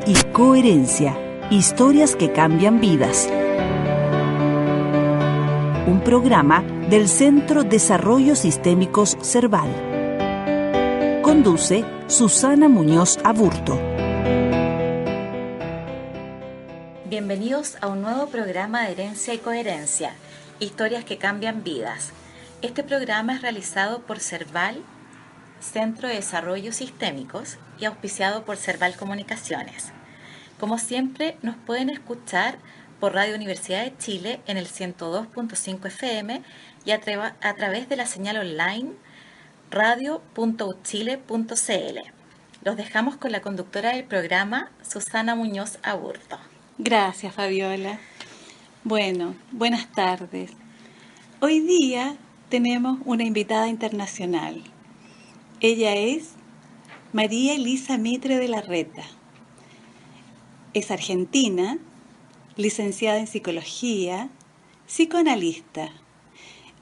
y Coherencia, historias que cambian vidas. Un programa del Centro Desarrollo Sistémicos Cerval. Conduce Susana Muñoz Aburto. Bienvenidos a un nuevo programa de Herencia y Coherencia, historias que cambian vidas. Este programa es realizado por Cerval, Centro de Desarrollo Sistémicos, y auspiciado por Cerval Comunicaciones. Como siempre, nos pueden escuchar por Radio Universidad de Chile en el 102.5 FM y a través de la señal online radio.uchile.cl. Los dejamos con la conductora del programa, Susana Muñoz Aburto. Gracias, Fabiola. Bueno, buenas tardes. Hoy día tenemos una invitada internacional. Ella es María Elisa Mitre de la Reta. Es argentina, licenciada en psicología, psicoanalista.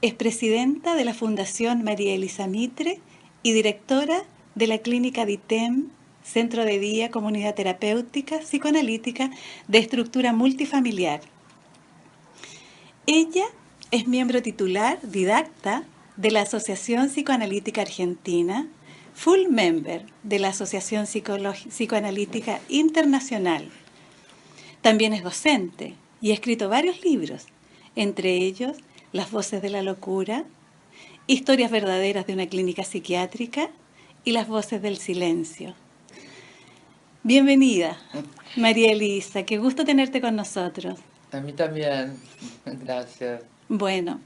Es presidenta de la Fundación María Elisa Mitre y directora de la Clínica DITEM, Centro de Día Comunidad Terapéutica Psicoanalítica de Estructura Multifamiliar. Ella es miembro titular, didacta, de la Asociación Psicoanalítica Argentina, full member de la Asociación Psicoanalítica Internacional. También es docente y ha escrito varios libros, entre ellos Las voces de la locura, Historias verdaderas de una clínica psiquiátrica y Las voces del silencio. Bienvenida, María Elisa, qué gusto tenerte con nosotros. A mí también, gracias. Bueno,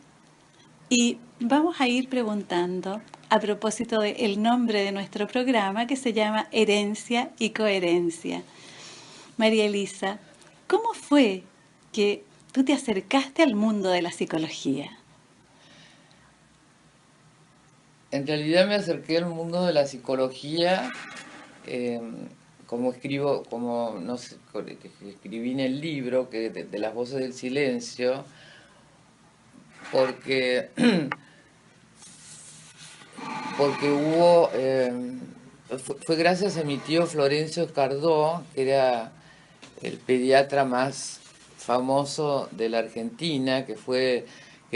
y vamos a ir preguntando a propósito del nombre de nuestro programa, que se llama Herencia y Coherencia. María Elisa, ¿cómo fue que tú te acercaste al mundo de la psicología? En realidad me acerqué al mundo de la psicología, escribí en el libro de Las voces del silencio, porque hubo, fue gracias a mi tío Florencio Escardó, que era el pediatra más famoso de la Argentina, que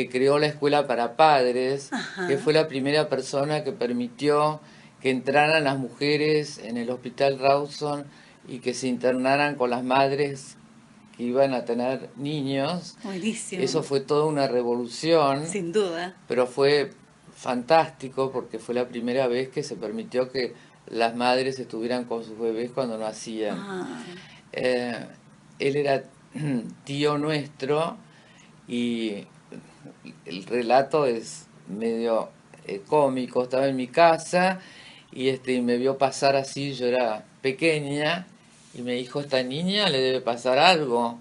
creó la escuela para padres. Ajá. Que fue la primera persona que permitió que entraran las mujeres en el Hospital Rawson y que se internaran con las madres que iban a tener niños. Buenísimo. Eso fue toda una revolución. Sin duda. Pero fue fantástico porque fue la primera vez que se permitió que las madres estuvieran con sus bebés cuando nacían. Ah. Él era tío nuestro y el relato es medio cómico. Estaba en mi casa y me vio pasar así, yo era pequeña, y me dijo, esta niña le debe pasar algo.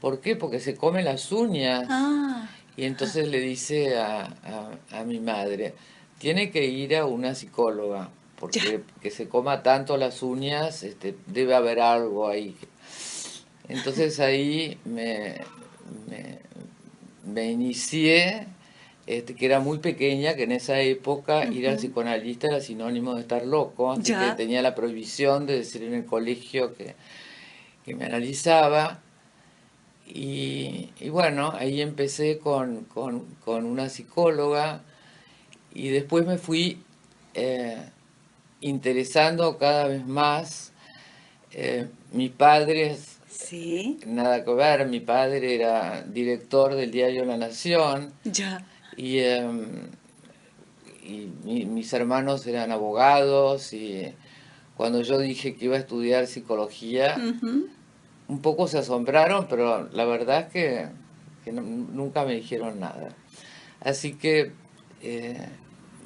¿Por qué? Porque se come las uñas. Ah. Y entonces le dice a mi madre, tiene que ir a una psicóloga, porque que se coma tanto las uñas, debe haber algo ahí. Entonces ahí me inicié, que era muy pequeña, que en esa época ir al psicoanalista era sinónimo de estar loco, así que tenía la prohibición de decir en el colegio que me analizaba. Y bueno, ahí empecé con una psicóloga y después me fui interesando cada vez más. Mi padre, ¿sí? Nada que ver, mi padre era director del diario La Nación. Ya. Y mis hermanos eran abogados, y cuando yo dije que iba a estudiar psicología, un poco se asombraron, pero la verdad es que nunca me dijeron nada. Así que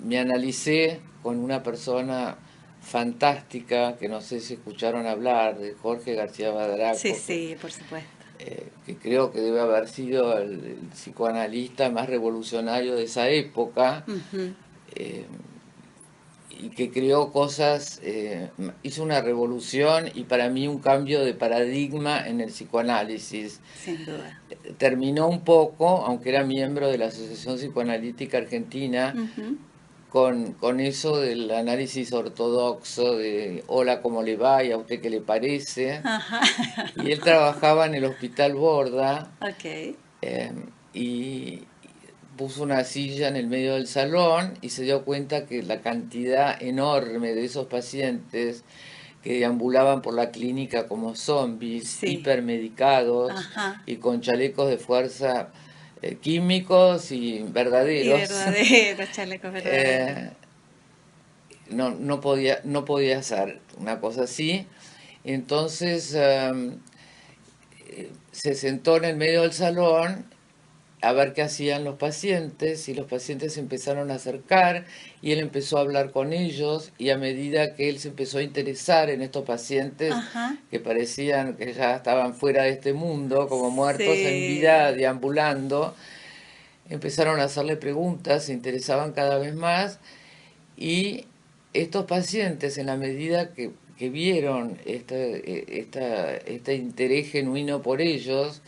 me analicé con una persona fantástica, que no sé si escucharon hablar, de Jorge García Badraco. Sí, por supuesto. Que creo que debe haber sido el psicoanalista más revolucionario de esa época. Y que creó cosas, hizo una revolución y para mí un cambio de paradigma en el psicoanálisis. Sin duda. Terminó un poco, aunque era miembro de la Asociación Psicoanalítica Argentina, con eso del análisis ortodoxo de hola, ¿cómo le va? ¿Y a usted qué le parece? Ajá. Y él trabajaba en el Hospital Borda Ok. y puso una silla en el medio del salón y se dio cuenta que la cantidad enorme de esos pacientes que deambulaban por la clínica como zombies, Sí. hipermedicados Ajá. y con chalecos de fuerza químicos y Y verdaderos, verdadero, chaleco verdadero. eh, no podía hacer una cosa así. Entonces se sentó en el medio del salón a ver qué hacían los pacientes y los pacientes se empezaron a acercar y él empezó a hablar con ellos y a medida que él se empezó a interesar en estos pacientes Ajá. que parecían que ya estaban fuera de este mundo, como muertos en vida, Sí. deambulando, empezaron a hacerle preguntas, se interesaban cada vez más y estos pacientes, en la medida que vieron este interés genuino por ellos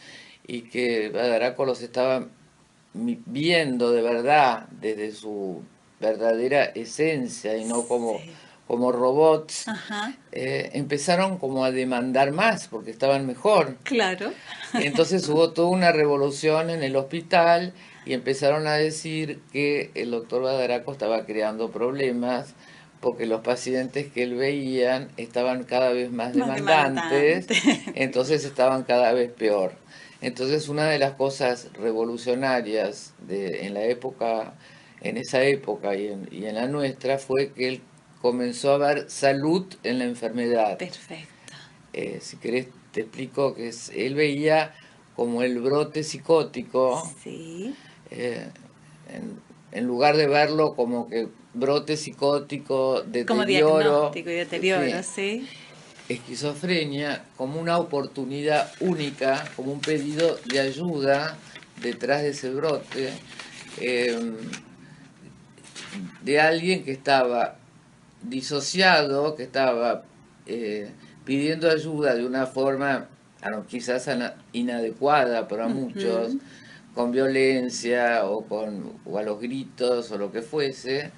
y que Badaraco los estaba viendo de verdad desde su verdadera esencia y no Sí. como robots, Ajá. empezaron como a demandar más porque estaban mejor. Claro. Entonces hubo toda una revolución en el hospital y empezaron a decir que el doctor Badaraco estaba creando problemas porque los pacientes que él veían estaban cada vez más Más demandantes, demandante. entonces estaban cada vez peor. Entonces una de las cosas revolucionarias en la época, en esa época y en la nuestra fue que él comenzó a ver salud en la enfermedad. Perfecto. Si querés te explico que él veía como el brote psicótico, Sí. eh, en lugar de verlo como que brote psicótico, Como deterioro, diagnóstico y deterioro, sí, sí. esquizofrenia, como una oportunidad única, como un pedido de ayuda detrás de ese brote, eh, de alguien que estaba disociado, que estaba pidiendo ayuda de una forma quizás inadecuada para muchos, Ujú. con violencia o a los gritos o lo que fuese,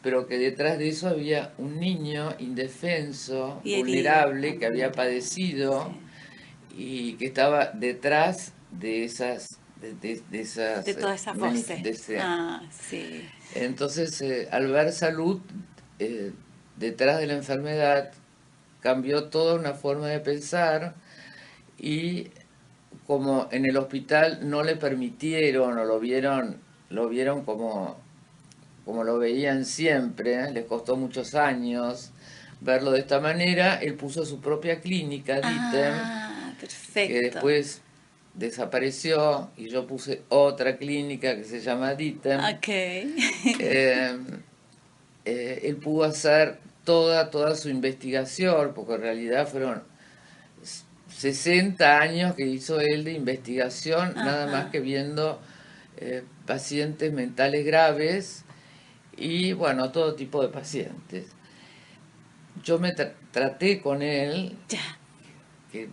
pero que detrás de eso había un niño indefenso, Y herido, vulnerable, que había vulnerable. padecido Sí. y que estaba detrás de De esas todas esas voces. Ah, sí. entonces, al ver salud eh, detrás de la enfermedad, cambió toda una forma de pensar y como en el hospital no le permitieron o lo vieron como lo veían siempre, les costó muchos años verlo de esta manera, él puso su propia clínica, DITEM, Ah, que perfecto. después desapareció y yo puse otra clínica que se llama DITEM. Ok. Eh, él pudo hacer toda su investigación, porque en realidad fueron 60 años que hizo él de investigación, nada más Ajá. que viendo pacientes mentales graves y bueno, todo tipo de pacientes. Yo me traté con él, Ya. que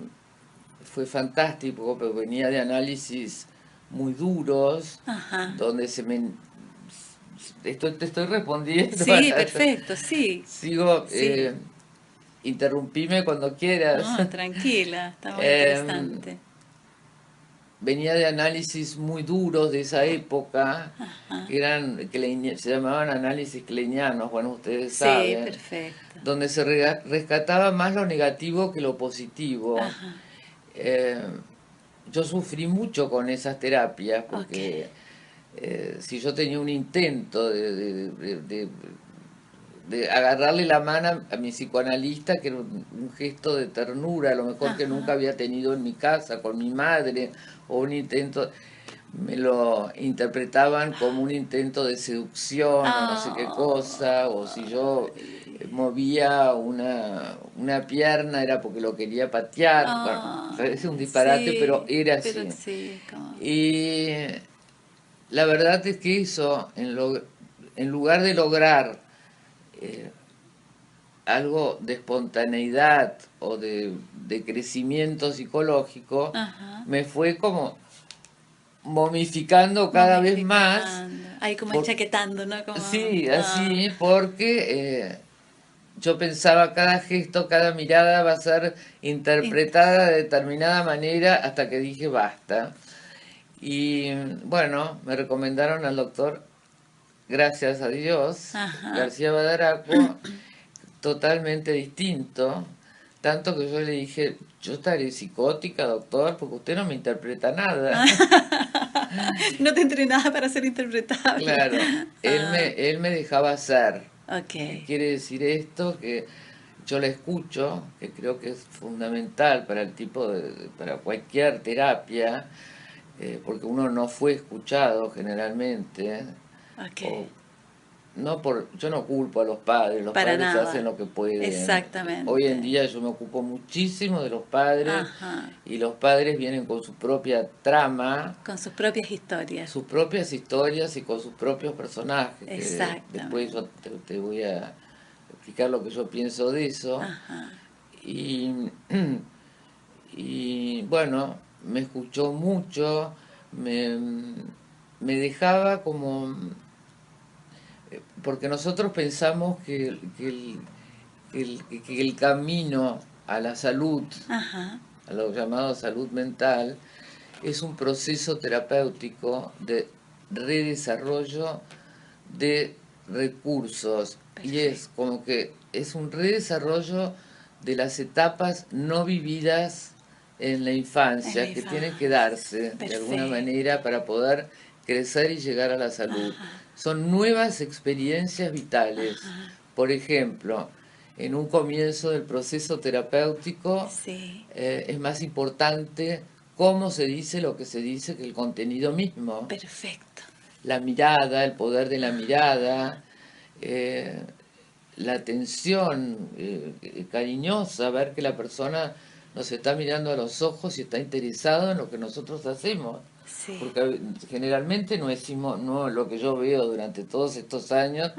fue fantástico, pero venía de análisis muy duros, Ajá. donde te estoy respondiendo. Sí, perfecto, sí. Sigo, Sí. interrumpime cuando quieras. No, tranquila, está muy Em, interesante. venía de análisis muy duros de esa época, Ajá. que se llamaban análisis kleinianos, bueno, ustedes Sí, saben, perfecto. donde se rescataba más lo negativo que lo positivo. Ajá. Em, yo sufrí mucho con esas terapias, Ok. porque si yo tenía un intento de agarrarle la mano a mi psicoanalista, que era un gesto de ternura, a lo mejor que nunca Ajá. había tenido en mi casa con mi madre, o un intento, me lo interpretaban como un intento de seducción o no sé qué cosa, o si yo Ay. movía una pierna era porque lo quería patear, bueno, parece un Ay, disparate, pero sí, era pero así. sí, como... Y la verdad es que eso, en lugar de lograr eh, algo de espontaneidad o de crecimiento psicológico, Ajá. me fue como momificando cada vez más. Ahí como enchaquetando, ¿no? Como, sí, así, porque yo pensaba cada gesto, cada mirada va a ser interpretada de determinada manera hasta que dije basta. Y bueno, me recomendaron al doctor, gracias a Dios, García Badaraco, totalmente distinto, tanto que yo le dije, yo estaré psicótica, doctor, porque usted no me interpreta nada. No te entrenaba para ser interpretable. Claro, él me dejaba hacer. Okay. Quiere decir esto, que yo la escucho, que creo que es fundamental para el tipo para cualquier terapia, porque uno no fue escuchado generalmente. Okay. Yo no culpo a los padres Para nada. hacen lo que pueden. Exactamente. Hoy en día yo me ocupo muchísimo de los padres. Y los padres vienen con su propia trama, con sus propias historias. Sus propias historias y con sus propios personajes. Exactamente. Después yo te voy a explicar lo que yo pienso de eso. Y bueno, me escuchó mucho, me dejaba como... Porque nosotros pensamos que el camino a la salud, a lo llamado salud mental, es un proceso terapéutico de redesarrollo de recursos. Perfecto. Y es como que es un redesarrollo de las etapas no vividas en la infancia, que tienen que darse de alguna manera para poder crecer y llegar a la salud. Son nuevas experiencias vitales. Por ejemplo, en un comienzo del proceso terapéutico es más importante cómo se dice lo que se dice que el contenido mismo. Perfecto. La mirada, el poder de la mirada, la atención cariñosa, ver que la persona nos está mirando a los ojos y está interesado en lo que nosotros hacemos. Sí. Porque generalmente no decimos, no, lo que yo veo durante todos estos años,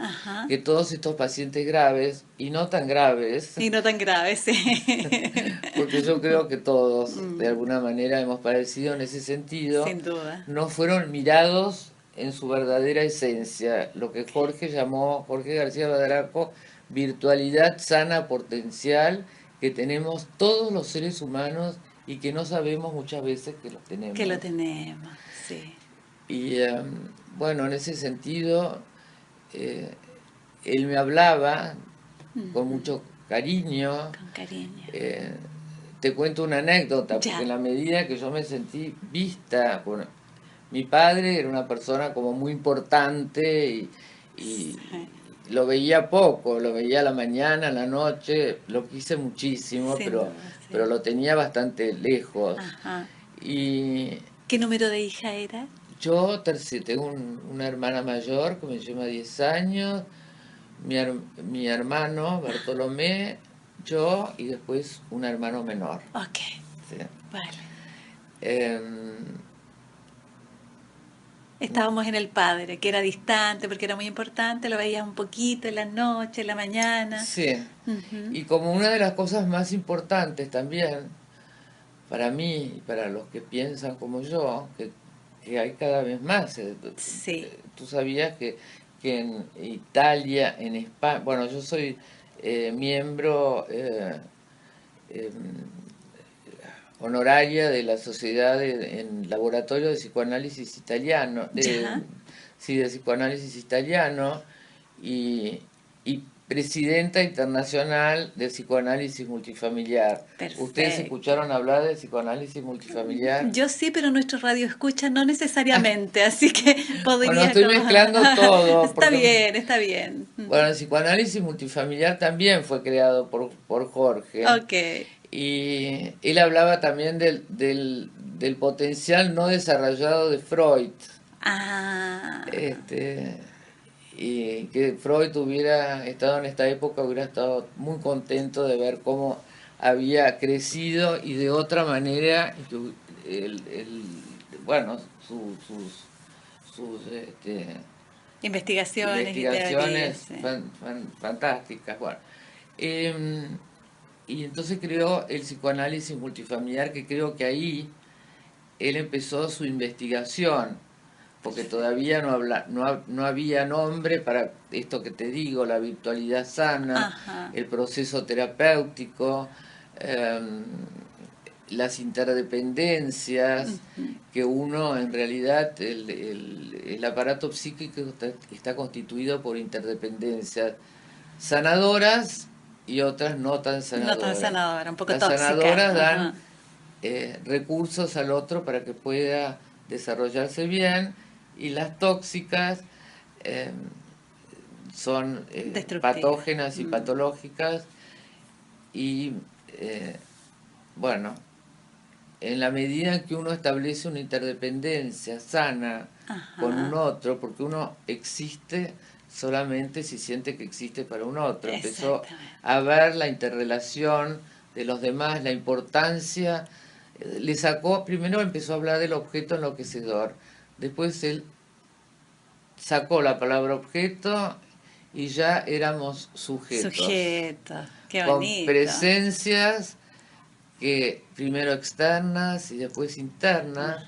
que todos estos pacientes graves, y no tan graves. Y no tan graves, sí. Porque yo creo que todos, de alguna manera, hemos padecido en ese sentido. Sin duda. No fueron mirados en su verdadera esencia, lo que Jorge García Badaraco, virtualidad sana potencial que tenemos todos los seres humanos y que no sabemos muchas veces que lo tenemos. Que lo tenemos, sí. Y bueno, en ese sentido, él me hablaba con mucho cariño. Con cariño. Te cuento una anécdota, porque en la medida que yo me sentí vista, mi padre era una persona como muy importante y lo veía poco, lo veía a la mañana, a la noche, lo quise muchísimo, pero lo tenía bastante lejos. Y ¿qué número de hija era? Yo tengo una hermana mayor que me lleva 10 años, mi hermano Bartolomé, yo y después un hermano menor. Ok, ¿sí? Vale. Estábamos en el padre, que era distante porque era muy importante, lo veías un poquito en la noche, en la mañana. Sí, y como una de las cosas más importantes también, para mí y para los que piensan como yo, que hay cada vez más. Sí. Tú sabías que en Italia, en España, bueno, yo soy miembro honoraria de la Sociedad en Laboratorio de Psicoanálisis Italiano, de Psicoanálisis Italiano, y presidenta internacional de psicoanálisis multifamiliar. Perfecto. ¿Ustedes escucharon hablar de psicoanálisis multifamiliar? Yo sí, pero nuestro radio escucha no necesariamente, así que podría... Bueno, estoy mezclando todo. Está bien, está bien. Bueno, el psicoanálisis multifamiliar también fue creado por Jorge. Ok. Y él hablaba también del potencial no desarrollado de Freud. Y que Freud hubiera estado en esta época, hubiera estado muy contento de ver cómo había crecido y de otra manera, bueno, sus investigaciones fantásticas. Bueno, y entonces creó el psicoanálisis multifamiliar, que creo que ahí él empezó su investigación, porque todavía no había nombre para esto que te digo, la virtualidad sana, Ajá. el proceso terapéutico, las interdependencias, que uno en realidad, el aparato psíquico está constituido por interdependencias sanadoras y otras no tan No tan sanadoras. sanadora, un poco Las tóxica. sanadoras dan Ajá. recursos al otro para que pueda desarrollarse bien, y las tóxicas son Destructiva. patógenas y patológicas, y bueno, en la medida en que uno establece una interdependencia sana con un otro, porque uno existe solamente si siente que existe para un otro. Empezó a ver la interrelación de los demás, la importancia. Primero empezó a hablar del objeto enloquecedor, después él sacó la palabra objeto y ya éramos sujetos. Sujetos, qué con bonito. presencias que primero externas y después internas,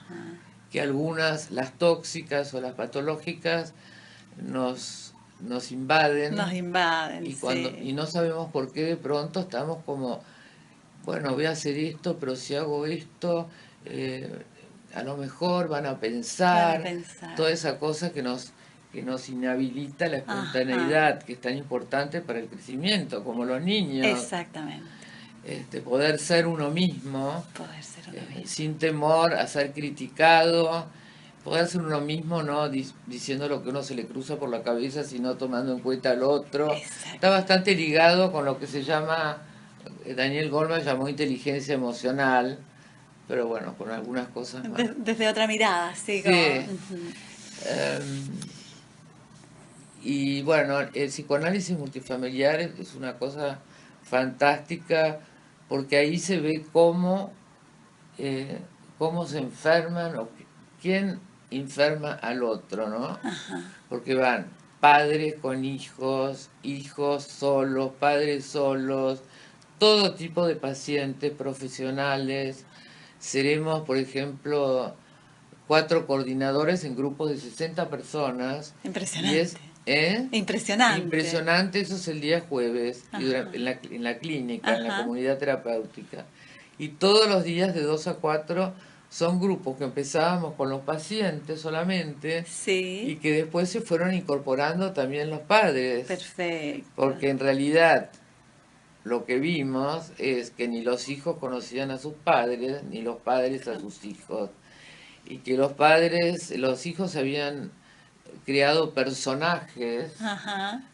que algunas, las tóxicas o las patológicas, nos invaden. Nos invaden, y no sabemos por qué de pronto estamos como, bueno, voy a hacer esto, pero si hago esto, a lo mejor van a pensar, toda esa cosa que nos inhabilita la espontaneidad, que es tan importante para el crecimiento, como los niños. Exactamente. Poder ser uno mismo, sin temor a ser criticado, poder ser uno mismo, no diciendo lo que uno se le cruza por la cabeza, sino tomando en cuenta al otro. Está bastante ligado con lo que se llama, Daniel Goleman llamó inteligencia emocional, pero bueno, con algunas cosas más. Desde otra mirada, sí. Sí. Como... Y bueno, el psicoanálisis multifamiliar es una cosa fantástica, porque ahí se ve cómo se enferman, o quién enferma al otro, ¿no? Porque van padres con hijos, hijos solos, padres solos, todo tipo de pacientes, profesionales. Seremos, por ejemplo, 4 coordinadores en grupos de 60 personas. Impresionante. Impresionante. Impresionante, eso es el día jueves, en la clínica, en la comunidad terapéutica. Y todos los días de 2 a 4 son grupos que empezábamos con los pacientes solamente, y que después se fueron incorporando también los padres. Perfecto. Porque en realidad lo que vimos es que ni los hijos conocían a sus padres, ni los padres a sus hijos. Y que los hijos habían creado personajes,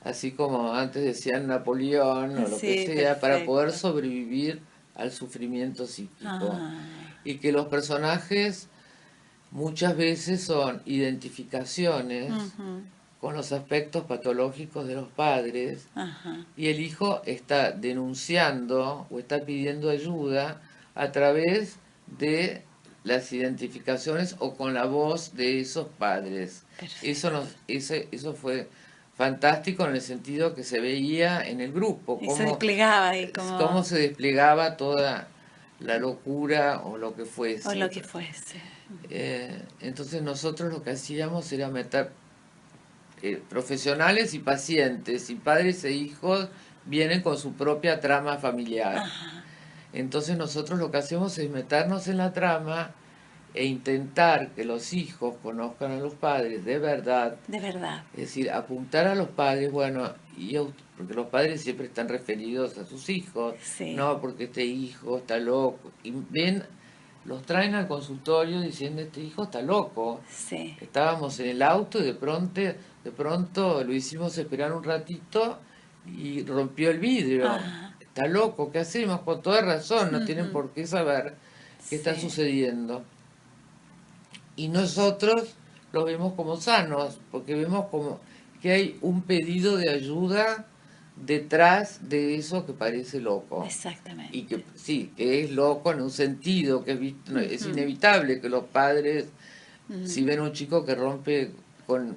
así como antes decían Napoleón o lo que sea, para poder sobrevivir al sufrimiento psíquico. Y que los personajes muchas veces son identificaciones con los aspectos patológicos de los padres, y el hijo está denunciando o está pidiendo ayuda a través de las identificaciones o con la voz de esos padres. Eso fue fantástico, en el sentido que se veía en el grupo cómo se desplegaba toda la locura o lo que fuese. Entonces nosotros lo que hacíamos era meter profesionales y pacientes, y padres e hijos vienen con su propia trama familiar. Entonces nosotros lo que hacemos es meternos en la trama e intentar que los hijos conozcan a los padres de verdad. De verdad. Es decir, apuntar a los padres, bueno, porque los padres siempre están referidos a sus hijos, no, porque este hijo está loco. Y los traen al consultorio diciendo, este hijo está loco. Estábamos en el auto y de pronto lo hicimos esperar un ratito y rompió el vidrio. Está loco, ¿qué hacemos? Con toda razón, no tienen por qué saber qué está sucediendo. Y nosotros los vemos como sanos, porque vemos como que hay un pedido de ayuda detrás de eso que parece loco. Exactamente. Y que sí, que es loco en un sentido, que es inevitable que los padres, si ven a un chico que rompe con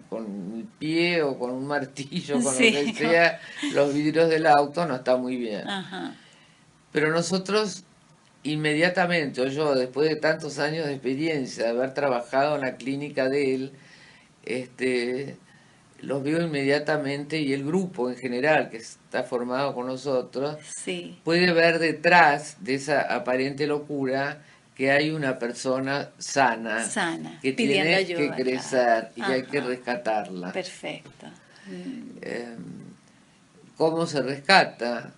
el pie o con un martillo, con lo que sea, los vidrios del auto, no está muy bien. Pero nosotros inmediatamente, o yo, después de tantos años de experiencia, de haber trabajado en la clínica de él, los veo inmediatamente y el grupo en general que está formado con nosotros Sí, puede ver detrás de esa aparente locura que hay una persona sana sana, que pidiendo tiene que ayuda, claro. crecer y que hay que Ajá, rescatarla. perfecto. Mm, Eh, ¿Cómo se rescata?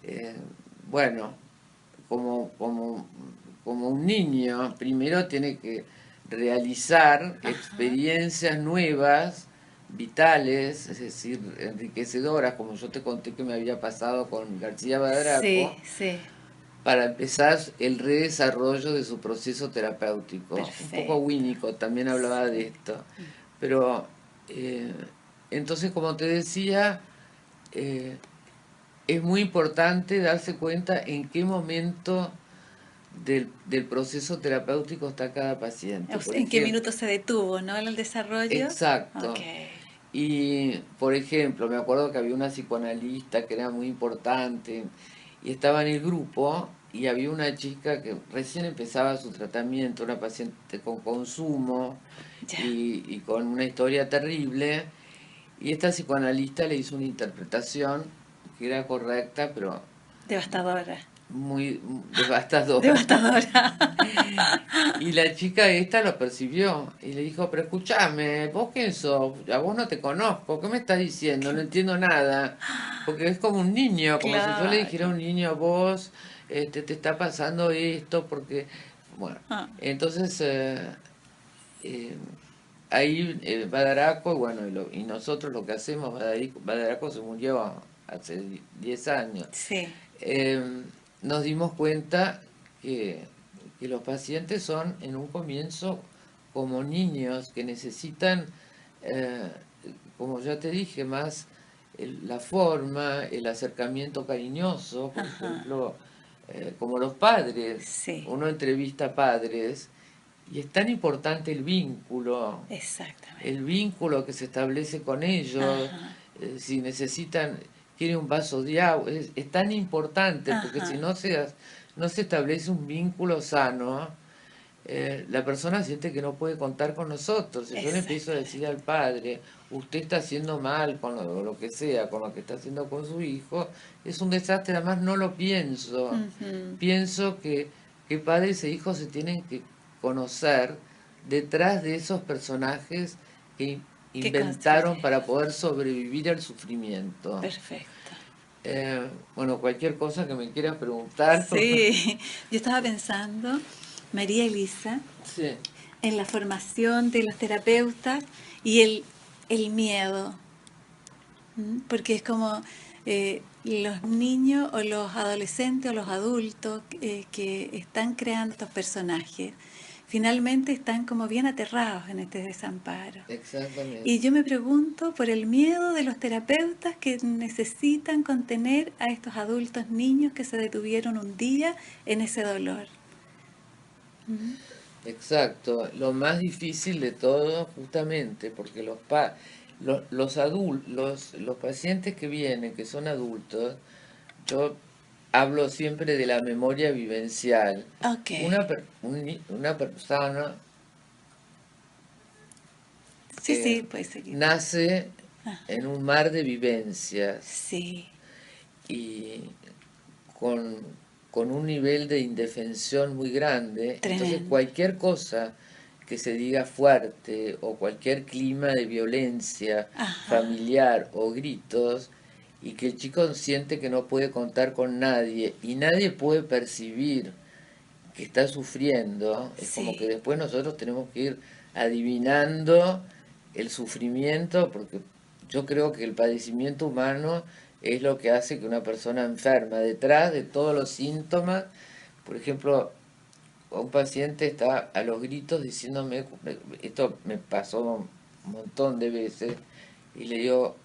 Eh, bueno, como, como, como un niño, primero tiene que realizar ajá, experiencias nuevas, vitales, es decir, enriquecedoras, como yo te conté que me había pasado con García sí, Badraco, sí, para empezar el redesarrollo de su proceso terapéutico. Un poco perfecto. Winnicott también hablaba de Sí. esto. Pero eh, entonces, como te decía, eh, es muy importante darse cuenta en qué momento del proceso terapéutico está cada paciente. Por ¿En qué ejemplo, minuto se detuvo, no, el desarrollo? Ok, exacto. Y, por ejemplo, me acuerdo que había una psicoanalista que era muy importante y estaba en el grupo y había una chica que recién empezaba su tratamiento, una paciente con consumo ya, y con una historia terrible. Y esta psicoanalista le hizo una interpretación que era correcta, pero devastadora, muy devastadora. devastadora. Y la chica esta lo percibió y le dijo, pero escúchame, ¿vos quién sos? A vos no te conozco, ¿qué me estás diciendo? No entiendo nada. Porque es como un niño, como si yo le dijera a Claro. un niño, a vos te está pasando esto, porque... Bueno, Ah, entonces eh, ahí Badaraco, bueno, y nosotros lo que hacemos, Badaraco se murió hace 10 años. sí, eh, Nos dimos cuenta que, que los pacientes son en un comienzo como niños que necesitan, eh, como ya te dije, más la forma, el acercamiento cariñoso, por ajá, ejemplo, como los padres. sí, Uno entrevista padres y es tan importante exactamente. el vínculo que se establece con ellos, Ajá, si necesitan, quiere un vaso de agua, es tan importante porque si ajá, no se establece un vínculo sano, la persona siente que no puede contar con nosotros. Si yo le empiezo a decir exactamente. al padre, usted está haciendo mal con lo que sea, con lo que está haciendo con su hijo, es un desastre, además no lo pienso. Ujú, Pienso que padres e hijos se tienen que conocer detrás de esos personajes que ¿qué inventaron construye? para poder sobrevivir al sufrimiento. Perfecto. Bueno, cualquier cosa que me quieras preguntar. Sí, yo estaba pensando, María Elisa, Sí, en la formación de los terapeutas y el miedo. Porque es como los niños o los adolescentes o los adultos que están creando estos personajes, finalmente están como bien aterrados en este desamparo. Y exactamente. yo me pregunto por el miedo de los terapeutas que necesitan contener a estos adultos niños que se detuvieron un día en ese dolor. ¿Mm? Exacto, lo más difícil de todo, justamente, porque los pacientes que vienen, que son adultos, yo hablo siempre de la memoria vivencial. Ok, Una persona sí, sí, puedes seguir. nace Ajá. en un mar de vivencias Sí, y con, con un nivel de indefensión muy grande, entonces tremendo. cualquier cosa que se diga fuerte o cualquier clima de violencia Ajá, familiar o gritos y que el chico siente que no puede contar con nadie y nadie puede percibir que está sufriendo, es como que sí. después nosotros tenemos que ir adivinando el sufrimiento, porque yo creo que el padecimiento humano es lo que hace que una persona enferma, detrás de todos los síntomas, por ejemplo, un paciente está a los gritos diciéndome, esto me pasó un montón de veces, y le digo,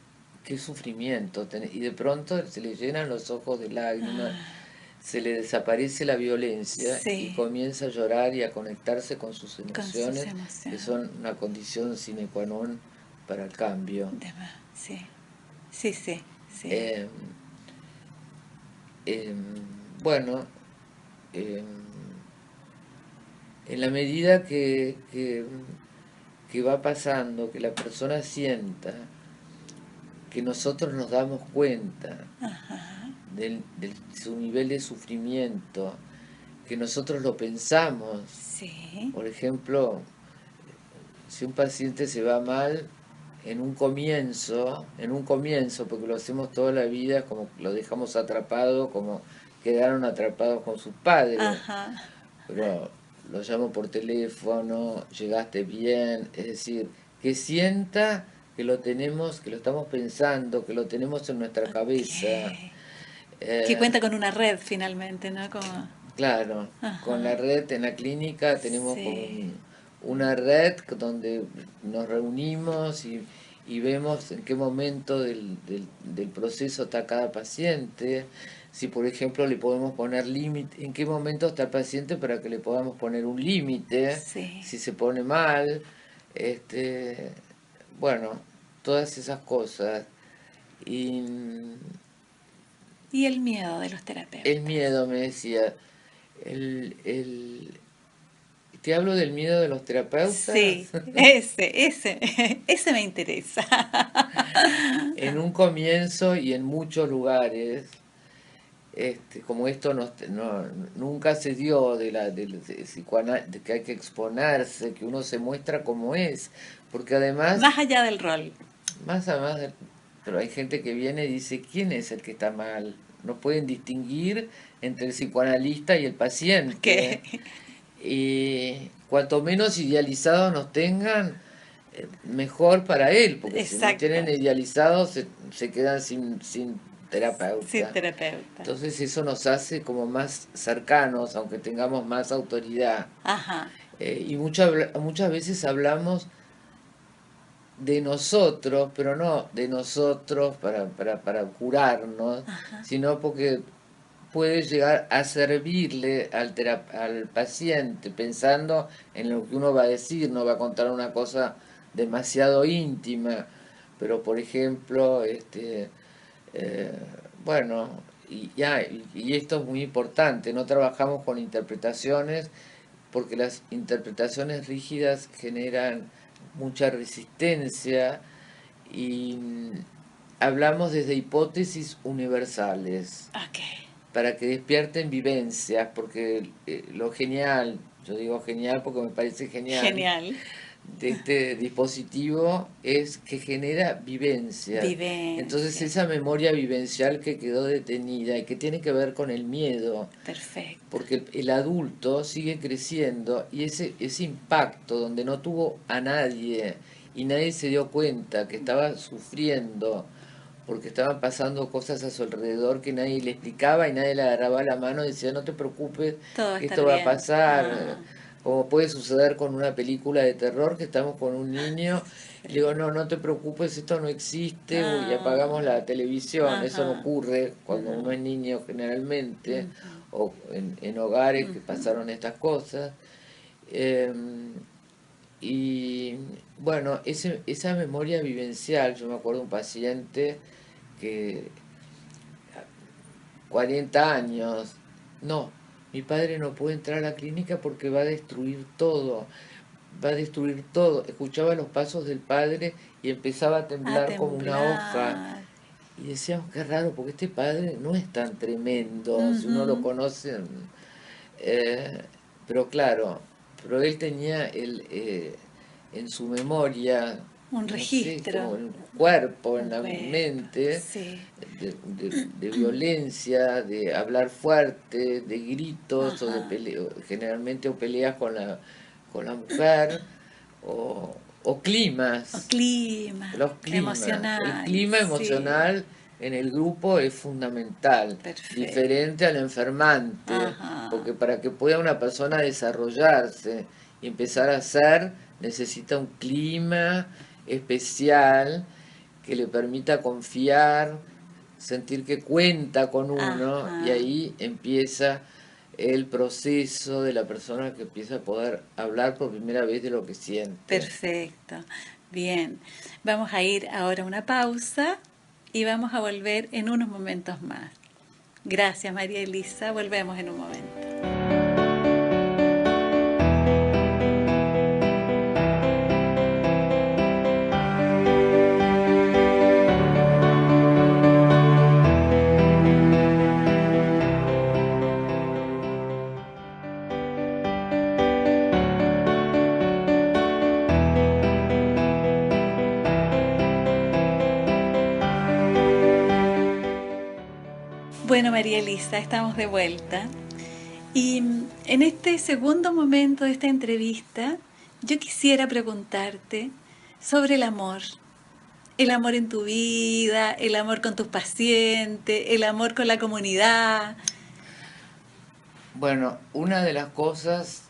qué sufrimiento, y de pronto se le llenan los ojos de lágrimas, Ah, se le desaparece la violencia y sí, comienza a llorar y a conectarse con sus con sus emociones, que emociones. son una condición sine qua non para el cambio. Sí, sí, sí, sí. Eh, eh, bueno, en la medida que va pasando, que la persona sienta, que nosotros nos damos cuenta de su nivel de sufrimiento, que nosotros lo pensamos. Sí. Por ejemplo, si un paciente se va mal en un comienzo, porque lo hacemos toda la vida, como lo dejamos atrapado, como quedaron atrapados con sus padres. Ajá. Pero lo llamo por teléfono, llegaste bien, es decir, que sienta que lo tenemos, que lo estamos pensando, que lo tenemos en nuestra cabeza. Que cuenta con una red finalmente, ¿no? Como... Claro, con la red en la clínica tenemos como una red donde nos reunimos y vemos en qué momento del proceso está cada paciente. Si por ejemplo le podemos poner límite, en qué momento está el paciente para que le podamos poner un límite, si se pone mal, bueno, todas esas cosas. Y el miedo de los terapeutas. el miedo, me decía. ¿Te hablo del miedo de los terapeutas? Sí, ese me interesa. En un comienzo y en muchos lugares, como esto nunca se dio de que hay que exponerse, que uno se muestra como es, porque además... Más allá del rol. Pero hay gente que viene y dice, ¿quién es el que está mal? No pueden distinguir entre el psicoanalista y el paciente. ¿Qué? Y cuanto menos idealizados nos tengan, mejor para él, porque si nos tienen idealizados se quedan sin terapeuta. Sin terapeuta. Entonces eso nos hace como más cercanos, aunque tengamos más autoridad. Ajá. Y muchas veces hablamos de nosotros, pero no de nosotros para curarnos, sino porque puede llegar a servirle al paciente, pensando en lo que uno va a decir, no va a contar una cosa demasiado íntima, pero por ejemplo, bueno, y esto es muy importante, no trabajamos con interpretaciones, porque las interpretaciones rígidas generan mucha resistencia y hablamos desde hipótesis universales. Para que despierten vivencias, porque lo genial, yo digo genial porque me parece genial, de este dispositivo es que genera vivencia. Entonces esa memoria vivencial que quedó detenida y que tiene que ver con el miedo. Perfecto. Porque el adulto sigue creciendo y ese impacto donde no tuvo a nadie y nadie se dio cuenta que estaba sufriendo porque estaban pasando cosas a su alrededor que nadie le explicaba y nadie le agarraba la mano y decía, no te preocupes, que esto va a pasar. Como puede suceder con una película de terror, que estamos con un niño, y le digo, no te preocupes, esto no existe, y apagamos la televisión. Eso no ocurre cuando uno es niño generalmente, o en hogares que pasaron estas cosas. Y bueno, esa memoria vivencial, yo me acuerdo de un paciente que 40 años, no, mi padre no puede entrar a la clínica porque va a destruir todo, escuchaba los pasos del padre y empezaba a temblar como una hoja, y decíamos, qué raro, porque este padre no es tan tremendo, si uno lo conoce, pero claro, pero él tenía en su memoria un registro, como en el cuerpo, en la mente, de violencia, de hablar fuerte, de gritos, o de generalmente peleas con la mujer, o climas. Los climas. El clima emocional en el grupo es fundamental, diferente al enfermante, porque para que pueda una persona desarrollarse y empezar a ser, necesita un clima especial que le permita confiar, sentir que cuenta con uno, y ahí empieza el proceso de la persona que empieza a poder hablar por primera vez de lo que siente. Perfecto, bien. Vamos a ir ahora a una pausa y vamos a volver en unos momentos más. Gracias, María Elisa. Volvemos en un momento. Bueno, María Elisa, estamos de vuelta. Y en este segundo momento de esta entrevista, yo quisiera preguntarte sobre el amor. El amor en tu vida, el amor con tus pacientes, el amor con la comunidad. Bueno, una de las cosas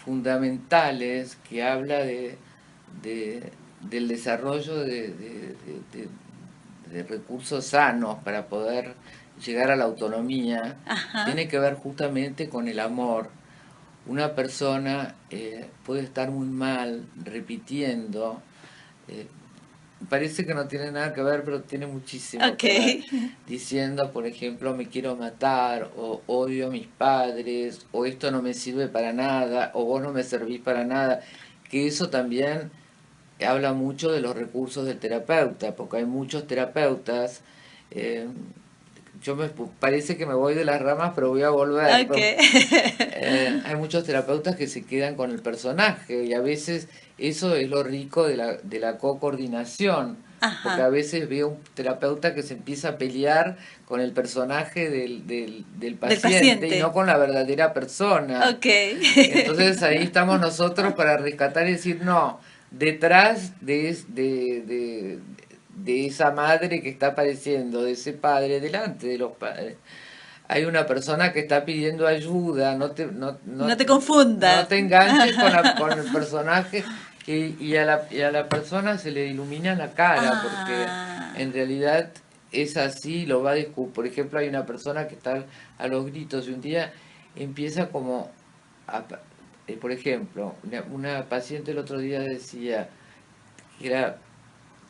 fundamentales que habla del desarrollo de recursos sanos para poder llegar a la autonomía, Ajá. tiene que ver justamente con el amor. Una persona puede estar muy mal repitiendo, parece que no tiene nada que ver, pero tiene muchísimo que ver, diciendo, por ejemplo, me quiero matar, o odio a mis padres, o esto no me sirve para nada, o vos no me servís para nada, que eso también habla mucho de los recursos del terapeuta, porque hay muchos terapeutas, parece que me voy de las ramas, pero voy a volver. Hay muchos terapeutas que se quedan con el personaje, y a veces eso es lo rico de la co-coordinación. Ajá. Porque a veces veo un terapeuta que se empieza a pelear con el personaje del paciente y no con la verdadera persona. Entonces ahí estamos nosotros para rescatar y decir, no, detrás de esa madre que está apareciendo, de ese padre, delante de los padres, hay una persona que está pidiendo ayuda. No te confundas. No te enganches con el personaje y a la persona se le ilumina la cara, porque en realidad es así, lo va a descubrir. Por ejemplo, hay una persona que está a los gritos y un día empieza como por ejemplo, una paciente el otro día decía que era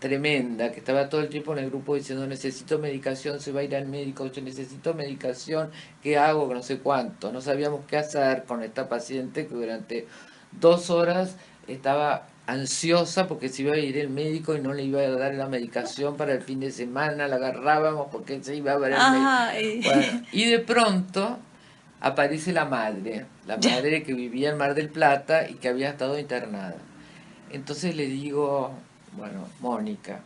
tremenda, que estaba todo el tiempo en el grupo diciendo necesito medicación, se va a ir al médico, yo necesito medicación, ¿qué hago? No sé cuánto. No sabíamos qué hacer con esta paciente que durante 2 horas estaba ansiosa porque se iba a ir el médico y no le iba a dar la medicación para el fin de semana, la agarrábamos porque se iba a ver el médico. Bueno, y de pronto aparece la madre que vivía en Mar del Plata y que había estado internada. Entonces le digo, bueno, Mónica,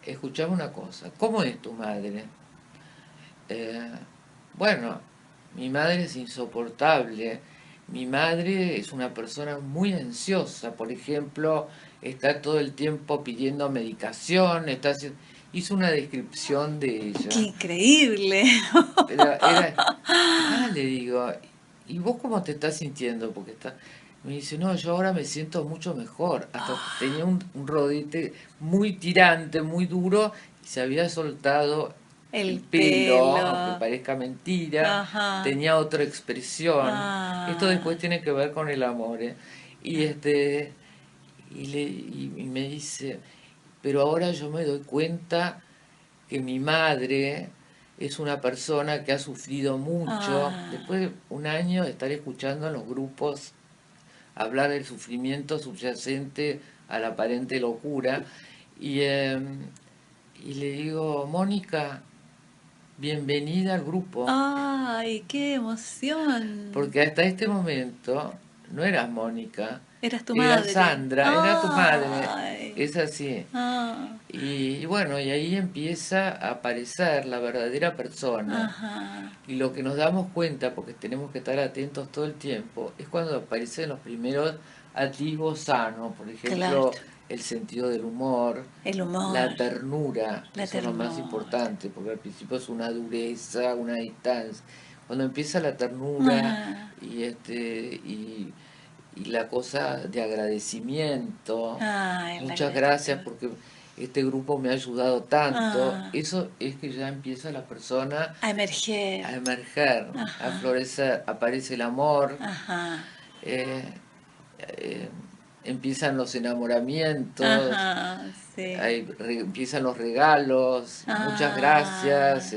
escuchame una cosa, ¿cómo es tu madre? Bueno, mi madre es insoportable, mi madre es una persona muy ansiosa, por ejemplo, está todo el tiempo pidiendo medicación, hizo una descripción de ella. ¡Qué increíble! Pero le digo, ¿y vos cómo te estás sintiendo? Porque me dice, no, yo ahora me siento mucho mejor. Hasta tenía un rodete muy tirante, muy duro, y se había soltado el pelo, aunque parezca mentira. Ajá. Tenía otra expresión. Esto después tiene que ver con el amor, ¿eh? Y y me dice, pero ahora yo me doy cuenta que mi madre es una persona que ha sufrido mucho. Después de un año de estar escuchando en los grupos hablar del sufrimiento subyacente a la aparente locura, y le digo, Mónica, bienvenida al grupo. ¡Ay, qué emoción! Porque hasta este momento no eras Mónica. Eras tu madre. Era Sandra, era tu madre. Es así. Y bueno, y ahí empieza a aparecer la verdadera persona. Ajá. Y lo que nos damos cuenta, porque tenemos que estar atentos todo el tiempo, es cuando aparecen los primeros atisbos sanos. Por ejemplo, el sentido del humor, la ternura, eso es lo más importante, porque al principio es una dureza, una distancia. Cuando empieza la ternura y la cosa de agradecimiento, muchas gracias porque este grupo me ha ayudado tanto, eso es que ya empieza la persona a emerger, a florecer, aparece el amor, empiezan los enamoramientos, empiezan los regalos, muchas gracias,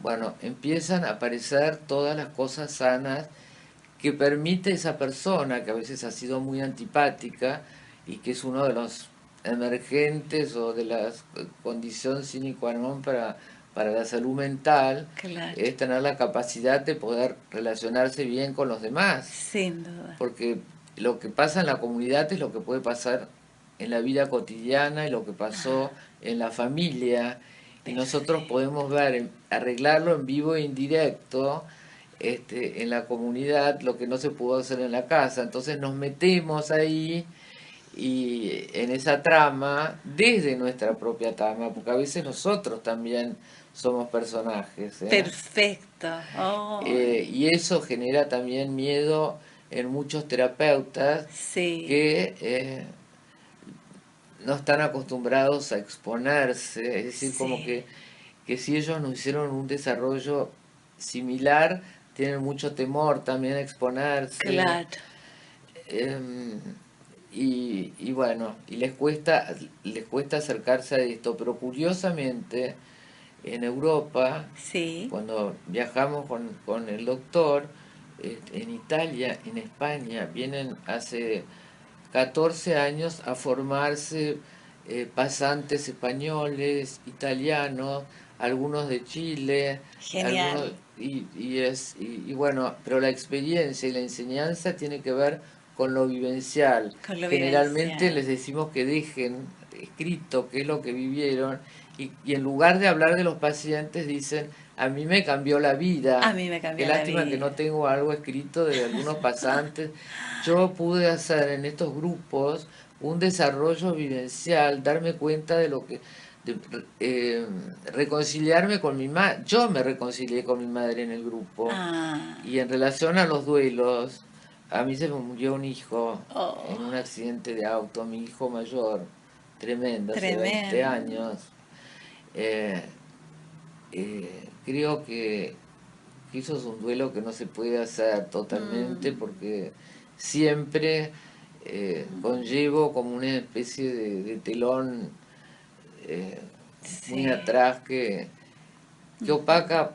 bueno, empiezan a aparecer todas las cosas sanas que permite esa persona que a veces ha sido muy antipática y que es uno de los emergentes o de las condiciones sine qua non para la salud mental, es tener la capacidad de poder relacionarse bien con los demás. Sin duda. Porque lo que pasa en la comunidad es lo que puede pasar en la vida cotidiana y lo que pasó en la familia. Y nosotros podemos ver, arreglarlo en vivo e indirecto en la comunidad, lo que no se pudo hacer en la casa. Entonces nos metemos ahí y en esa trama desde nuestra propia trama, porque a veces nosotros también somos personajes. Perfecto. Oh. Y eso genera también miedo en muchos terapeutas Sí. que no están acostumbrados a exponerse, es decir, Sí. como que si ellos no hicieron un desarrollo similar, tienen mucho temor también a exponerse. Claro. Y bueno, y les cuesta acercarse a esto, pero curiosamente en Europa, Sí. cuando viajamos con el doctor, en Italia, en España, vienen hace 14 años a formarse pasantes españoles, italianos, algunos de Chile, Genial. algunos, y bueno, pero la experiencia y la enseñanza tiene que ver con lo vivencial. Con lo Generalmente vivencial. les decimos que dejen escrito qué es lo que vivieron y en lugar de hablar de los pacientes dicen, a mí me cambió la vida. A mí me cambió Qué la lástima vida. que no tengo algo escrito de algunos pasantes. Yo pude hacer en estos grupos un desarrollo vivencial, darme cuenta de lo que... reconciliarme con mi madre. Yo me reconcilié con mi madre en el grupo. Y en relación a los duelos, a mí se me murió un hijo en un accidente de auto, mi hijo mayor, tremendo, hace 20 años. Creo que eso es un duelo que no se puede hacer totalmente porque siempre conllevo como una especie de telón muy atrás que opaca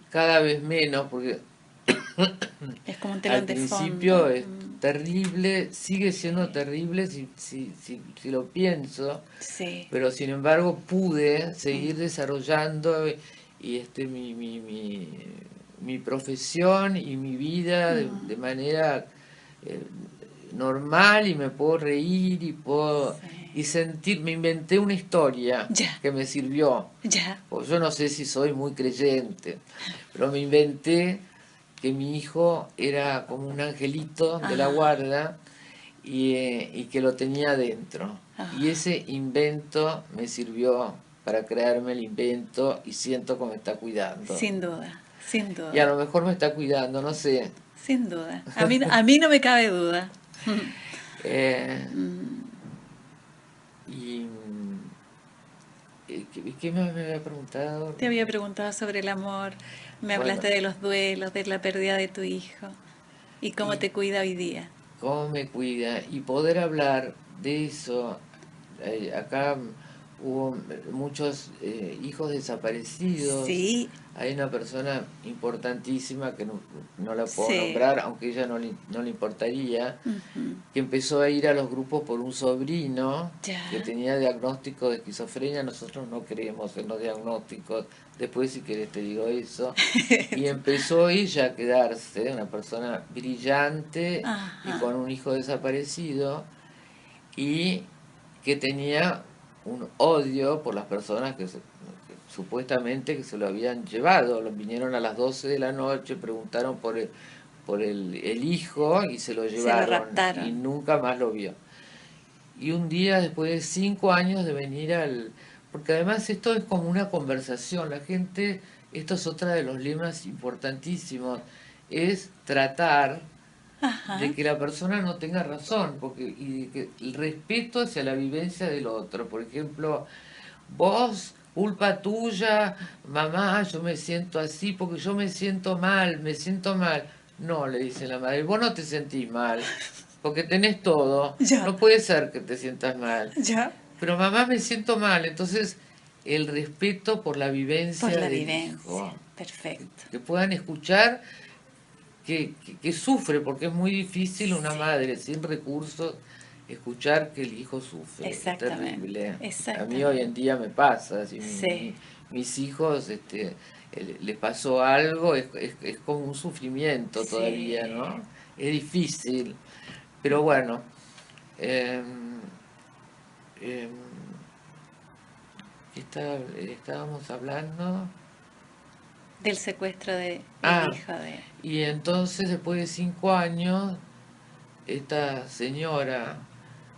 cada vez menos, porque es como un telón al de principio fondo. es terrible, sigue siendo terrible si lo pienso, Sí. pero sin embargo pude seguir desarrollando y mi profesión y mi vida de manera normal, y me puedo reír y puedo y sentir, me inventé una historia que me sirvió. Pues yo no sé si soy muy creyente, pero me inventé que mi hijo era como un angelito de la guarda y que lo tenía dentro. Y ese invento me sirvió para crearme el invento y siento que me está cuidando. Sin duda, sin duda. Y a lo mejor me está cuidando, no sé. Sin duda. A mí no me cabe duda. ¿Qué más me había preguntado? Te había preguntado sobre el amor, me hablaste de los duelos, de la pérdida de tu hijo y cómo te cuida hoy día. Cómo me cuida y poder hablar de eso. Acá hubo muchos hijos desaparecidos. Sí. Hay una persona importantísima que no la puedo nombrar, aunque ella no le importaría, que empezó a ir a los grupos por un sobrino que tenía diagnóstico de esquizofrenia. Nosotros no creemos en los diagnósticos, después si querés te digo eso. Y empezó ella a quedarse, una persona brillante y con un hijo desaparecido, y que tenía un odio por las personas que supuestamente que se lo habían llevado. Vinieron a las 12 de la noche, preguntaron por el hijo y se lo llevaron y nunca más lo vio. Y un día, después de 5 años de venir porque además esto es como una conversación, la gente, esto es otra de los lemas importantísimos, es tratar de que la persona no tenga razón, y que el respeto hacia la vivencia del otro. Por ejemplo, vos, culpa tuya, mamá, yo me siento así porque yo me siento mal. No, le dice la madre, vos no te sentís mal, porque tenés todo, no puede ser que te sientas mal. Pero mamá, me siento mal. Entonces, el respeto por la vivencia del hijo. Perfecto. Que puedan escuchar que sufre, porque es muy difícil una madre sin recursos escuchar que el hijo sufre. Es terrible. A mí hoy en día me pasa, mis hijos les pasó algo, es como un sufrimiento todavía, ¿no? Es difícil, pero bueno. estábamos hablando... Del secuestro del hijo de... Y entonces, después de 5 años, esta señora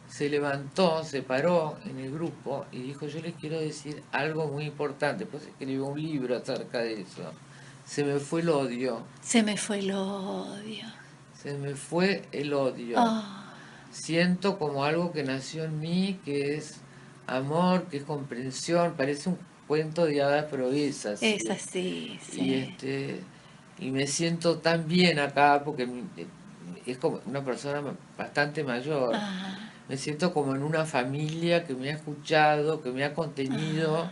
se levantó, se paró en el grupo y dijo: yo les quiero decir algo muy importante. Pues escribió un libro acerca de eso. Se me fue el odio. Se me fue el odio. Se me fue el odio. Oh. Siento como algo que nació en mí, que es amor, que es comprensión. Parece un cuento de hadas, pero es así. Es así, sí. Y me siento tan bien acá porque es como una persona bastante mayor. Me siento como en una familia que me ha escuchado, que me ha contenido,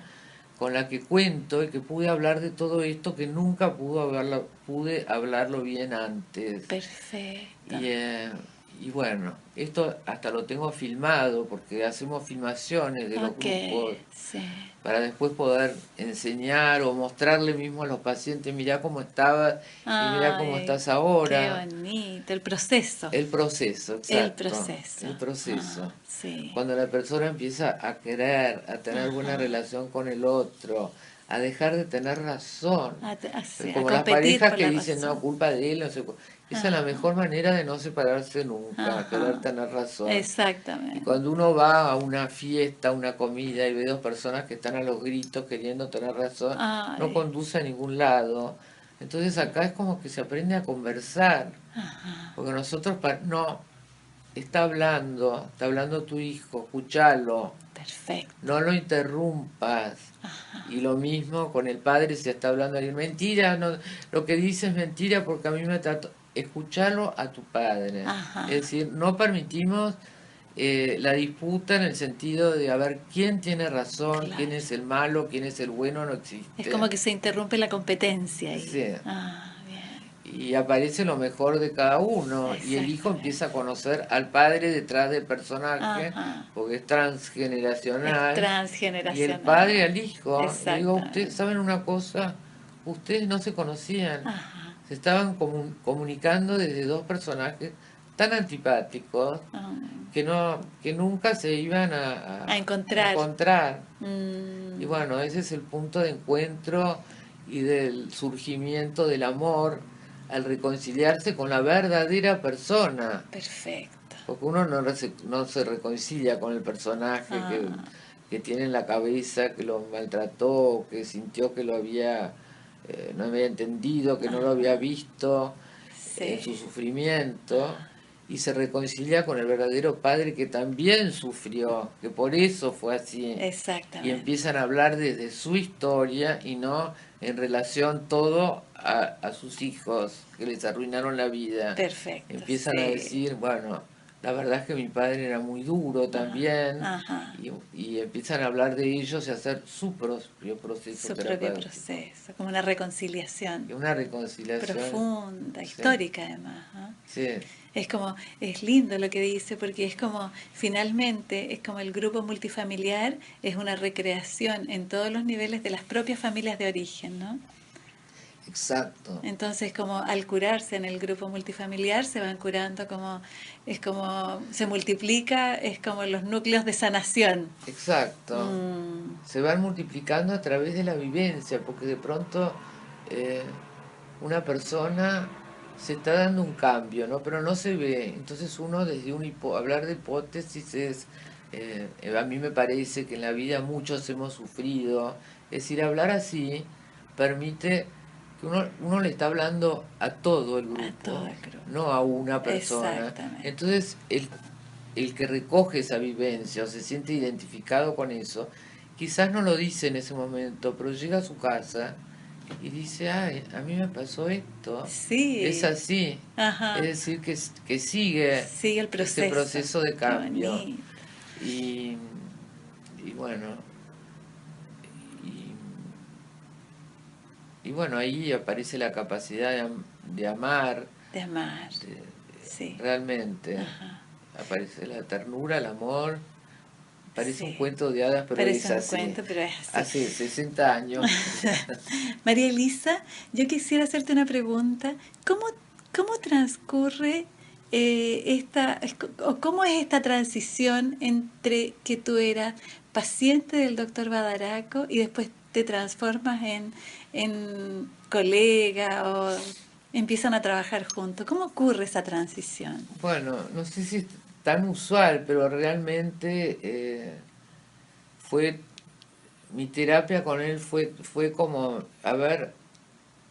con la que cuento y que pude hablar de todo esto que nunca pude hablarlo bien antes. Perfecto. Y bueno, esto hasta lo tengo filmado porque hacemos filmaciones de los grupos para después poder enseñar o mostrarle mismo a los pacientes: mirá cómo estabas y mirá cómo estás ahora. Qué bonito, el proceso. El proceso, exacto. El proceso. Sí. Cuando la persona empieza a querer, a tener buena relación con el otro, a dejar de tener razón. Como las parejas que dicen: no, culpa de él, no sé. Esa es la mejor manera de no separarse nunca, querer tener razón. Exactamente. Y cuando uno va a una fiesta, a una comida, y ve dos personas que están a los gritos queriendo tener razón, no conduce a ningún lado. Entonces acá es como que se aprende a conversar. Porque nosotros, no, está hablando tu hijo, escúchalo. Perfecto. No lo interrumpas. Y lo mismo con el padre, si está hablando alguien: mentira, no, lo que dice es mentira porque a mí me trató. Escucharlo a tu padre. Es decir, no permitimos la disputa en el sentido de a ver quién tiene razón, quién es el malo, quién es el bueno, no existe. Es como que se interrumpe la competencia ahí. Sí. Y aparece lo mejor de cada uno, y el hijo empieza a conocer al padre detrás del personaje, porque es transgeneracional. Y el padre al hijo. Y digo: ustedes saben una cosa, ustedes no se conocían, se estaban comunicando desde dos personajes tan antipáticos que nunca se iban a encontrar. Y bueno, ese es el punto de encuentro y del surgimiento del amor, al reconciliarse con la verdadera persona. Perfecto. Porque uno no se reconcilia con el personaje que tiene en la cabeza, que lo maltrató, que sintió que no había entendido, que no lo había visto en su sufrimiento, y se reconcilia con el verdadero padre que también sufrió, que por eso fue así. Exactamente. Y empiezan a hablar desde su historia y no en relación todo a sus hijos que les arruinaron la vida. Perfecto. Empiezan a decir: bueno, la verdad es que mi padre era muy duro también. Y empiezan a hablar de ellos y a hacer su propio proceso terapéutico. Como una reconciliación. Una reconciliación profunda, histórica además. Sí. Es lindo lo que dice, porque es como, finalmente, es como el grupo multifamiliar es una recreación en todos los niveles de las propias familias de origen, ¿no? Exacto. Entonces, como al curarse en el grupo multifamiliar, se van curando es como se multiplica, es como los núcleos de sanación. Exacto. Se van multiplicando a través de la vivencia, porque de pronto una persona se está dando un cambio, ¿no? Pero no se ve. Entonces uno, desde hablar de hipótesis es, a mí me parece que en la vida muchos hemos sufrido. Es decir, hablar así permite que uno le está hablando a todo el grupo, no a una persona. Entonces el que recoge esa vivencia o se siente identificado con eso, quizás no lo dice en ese momento, pero llega a su casa y dice: ay, a mí me pasó esto. Sí. Es así. Es decir, que sigue el proceso. Ese proceso de cambio. Y bueno, y bueno, ahí aparece la capacidad de amar. De amar. Realmente. Aparece la ternura, el amor. Parece un cuento de hadas, pero es así. Cuento, pero es así. Hace 60 años. María Elisa, yo quisiera hacerte una pregunta. ¿Cómo transcurre cómo es esta transición entre que tú eras paciente del doctor Badaraco y después te transformas en colega o empiezan a trabajar juntos. ¿Cómo ocurre esa transición? Bueno, no sé si es tan usual, pero realmente fue, mi terapia con él fue como haber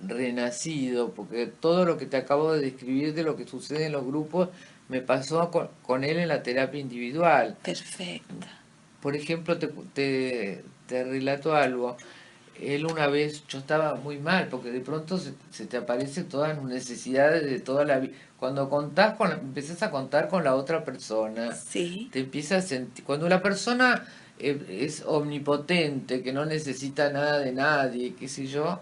renacido, porque todo lo que te acabo de describir de lo que sucede en los grupos me pasó con él en la terapia individual. Perfecto. Por ejemplo, te relato algo. Él una vez, yo estaba muy mal, porque de pronto se te aparecen todas las necesidades de toda la vida. Cuando empezás a contar con la otra persona, Sí. te empiezas a sentir, cuando la persona es omnipotente, que no necesita nada de nadie, qué sé yo,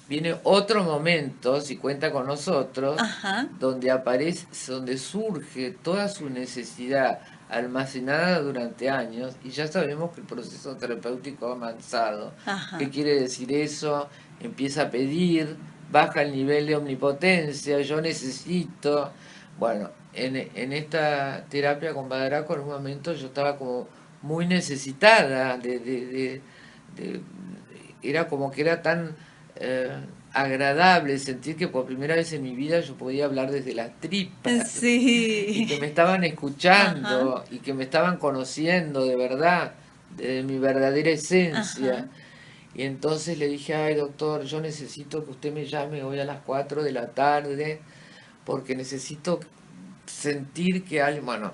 viene otro momento, si cuenta con nosotros, Ajá. donde aparece, donde surge toda su necesidad almacenada durante años, y ya sabemos que el proceso terapéutico ha avanzado. Ajá. ¿Qué quiere decir eso? Empieza a pedir, baja el nivel de omnipotencia, yo necesito. Bueno, en esta terapia con Badaraco en un momento yo estaba como muy necesitada era como que era tan agradable sentir que por primera vez en mi vida yo podía hablar desde las tripas y que Sí. me estaban escuchando Ajá. y que me estaban conociendo de verdad, de mi verdadera esencia. Ajá. Y entonces le dije, ay doctor, yo necesito que usted me llame hoy a las 4 de la tarde porque necesito sentir que alguien, bueno,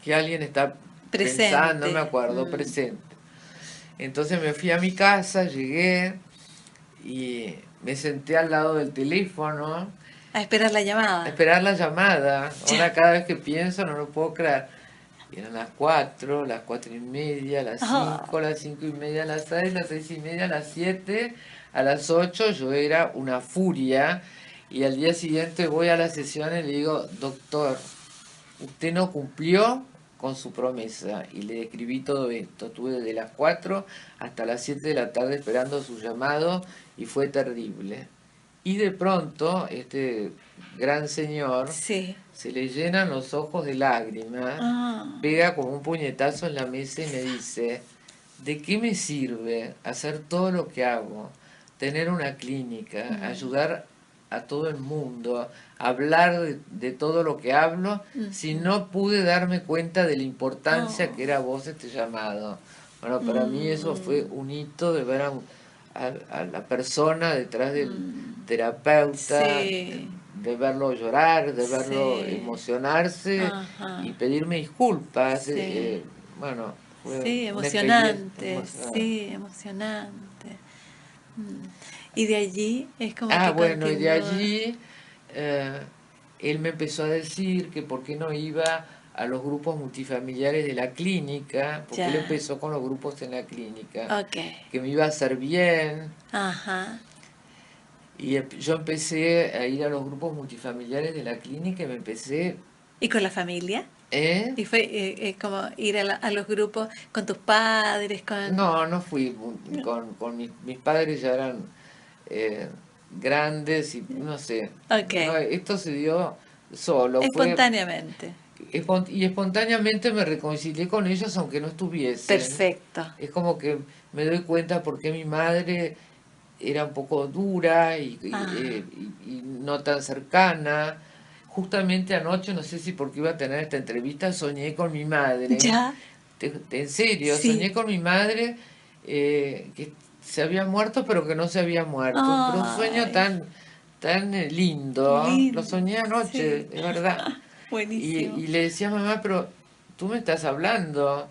que alguien está pensando, no me Presente. acuerdo, presente. Entonces me fui a mi casa, llegué y me senté al lado del teléfono A esperar la a llamada. esperar la llamada. Ya. Ahora cada vez que pienso no lo puedo creer. Y eran las 4, las 4:30, las Ah. 5, las 5:30, las 6, las 6:30, las 7, a las 8 yo era una furia. Y al día siguiente voy a la sesión y le digo, doctor, usted no cumplió con su promesa. Y le escribí todo esto. Estuve desde las 4 hasta las 7 de la tarde esperando su llamado y fue terrible. Y de pronto, este gran señor Sí. se le llenan los ojos de lágrimas, Ah. pega como un puñetazo en la mesa y me dice, ¿de qué me sirve hacer todo lo que hago? Tener una clínica, ayudar a todo el mundo, hablar de todo lo que hablo, si no pude darme cuenta de la importancia que era vos este llamado. Bueno, para mí eso fue un hito de ver a la persona detrás del terapeuta, Sí. de verlo llorar, de verlo Sí. emocionarse Ajá. y pedirme disculpas. Sí. Bueno, fue Sí, una experiencia emocionante. emocionante. Sí, emocionante. Mm. Y de allí es como Ah, que bueno, y de continúa. allí eh, él me empezó a decir que por qué no iba a los grupos multifamiliares de la clínica, porque él Ya. empezó con los grupos en la clínica, Ok. que me iba a hacer bien. Ajá. Y yo empecé a ir a los grupos multifamiliares de la clínica y me empecé, ¿Y con la familia? ¿eh? Y fue como ir a los grupos con tus padres, con... No, no fui con mis padres ya eran eh, grandes y no sé. Ok. No, esto se dio solo, Espontáneamente. y espontáneamente me reconcilié con ellos aunque no estuviesen. Perfecto. Es como que me doy cuenta porque mi madre era un poco dura Ah. y no tan cercana. Justamente anoche, no sé si porque iba a tener esta entrevista, soñé con mi madre. Ya. En serio, soñé Sí. con mi madre que se había muerto pero que no se había muerto. Pero un sueño Ay. tan lindo. Lo Lindo. soñé anoche, Sí. de verdad. Buenísimo. Y le decía, mamá, pero tú me estás hablando.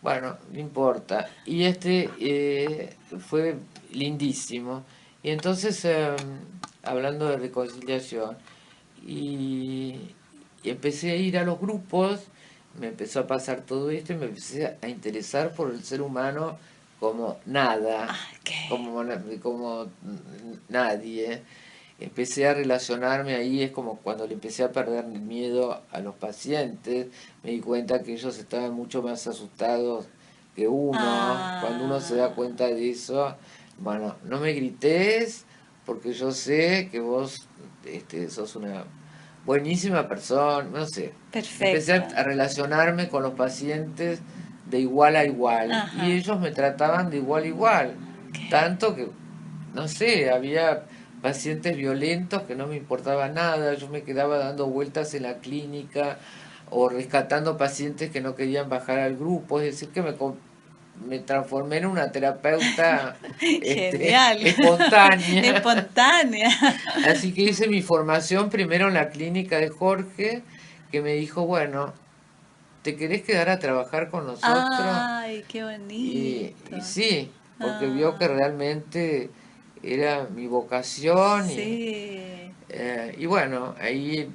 Bueno, no importa. Y fue lindísimo. Y entonces, hablando de reconciliación, y, y empecé a ir a los grupos, me empezó a pasar todo esto y me empecé a interesar por el ser humano como nada, Ok. como nadie. Empecé a relacionarme ahí, es como cuando le empecé a perder el miedo a los pacientes, me di cuenta que ellos estaban mucho más asustados que uno, cuando uno se da Ah. cuenta de eso, bueno, no me grites porque yo sé que vos sos una buenísima persona, no sé. Empecé Perfecto. a relacionarme con los pacientes de igual a igual. Ajá. Y ellos me trataban de igual a igual. Tanto que, no sé, había pacientes violentos que no me importaba nada, yo me quedaba dando vueltas en la clínica o rescatando pacientes que no querían bajar al grupo, es decir, que me transformé en una terapeuta Genial. espontánea. Espontánea. Así que hice mi formación primero en la clínica de Jorge, que me dijo, bueno, ¿te querés quedar a trabajar con nosotros? Ay, qué bonito. Y sí, porque vio que realmente era mi vocación Sí. y bueno, ahí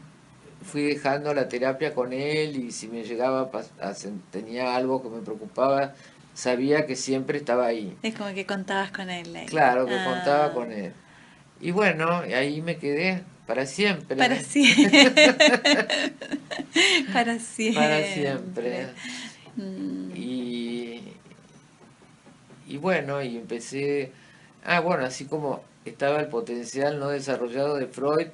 fui dejando la terapia con él y si me llegaba tenía algo que me preocupaba, sabía que siempre estaba ahí. Es como que contabas con él ahí. Claro, que contaba con él. Y bueno, ahí me quedé para siempre. Para siempre. Para Para siempre. siempre. Y, y bueno, y empecé, bueno, así como estaba el potencial no desarrollado de Freud,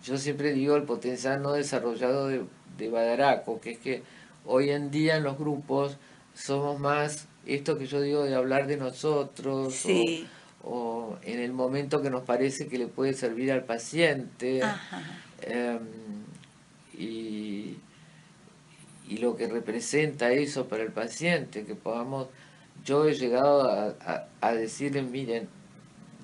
yo siempre digo el potencial no desarrollado de Badaraco, que es que hoy en día en los grupos somos más esto que yo digo de hablar de nosotros Sí. o en el momento que nos parece que le puede servir al paciente. Ajá. em, y, y lo que representa eso para el paciente, que podamos, yo he llegado a decirle, miren,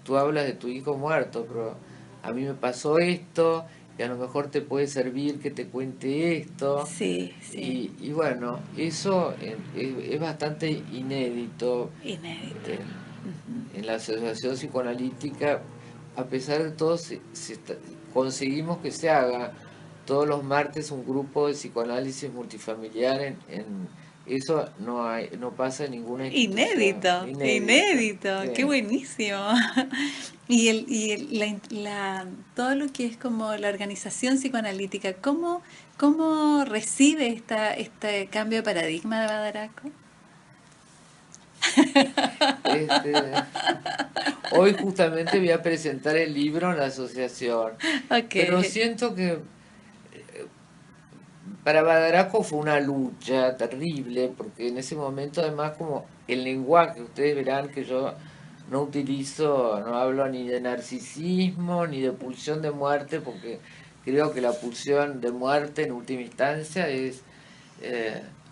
tú hablas de tu hijo muerto, pero a mí me pasó esto, y a lo mejor te puede servir que te cuente esto. Sí, sí. Y bueno, eso es bastante inédito. Inédito. En la asociación psicoanalítica, a pesar de todo, conseguimos que se haga todos los martes un grupo de psicoanálisis multifamiliar eso no pasa en ninguna institución. Inédito, Sí. qué buenísimo. Todo lo que es como la organización psicoanalítica, ¿cómo recibe este cambio de paradigma de Badaraco? Hoy justamente voy a presentar el libro en la asociación, pero siento que para Badaraco fue una lucha terrible, porque en ese momento además como el lenguaje, ustedes verán que yo no utilizo, no hablo ni de narcisismo, ni de pulsión de muerte, porque creo que la pulsión de muerte en última instancia es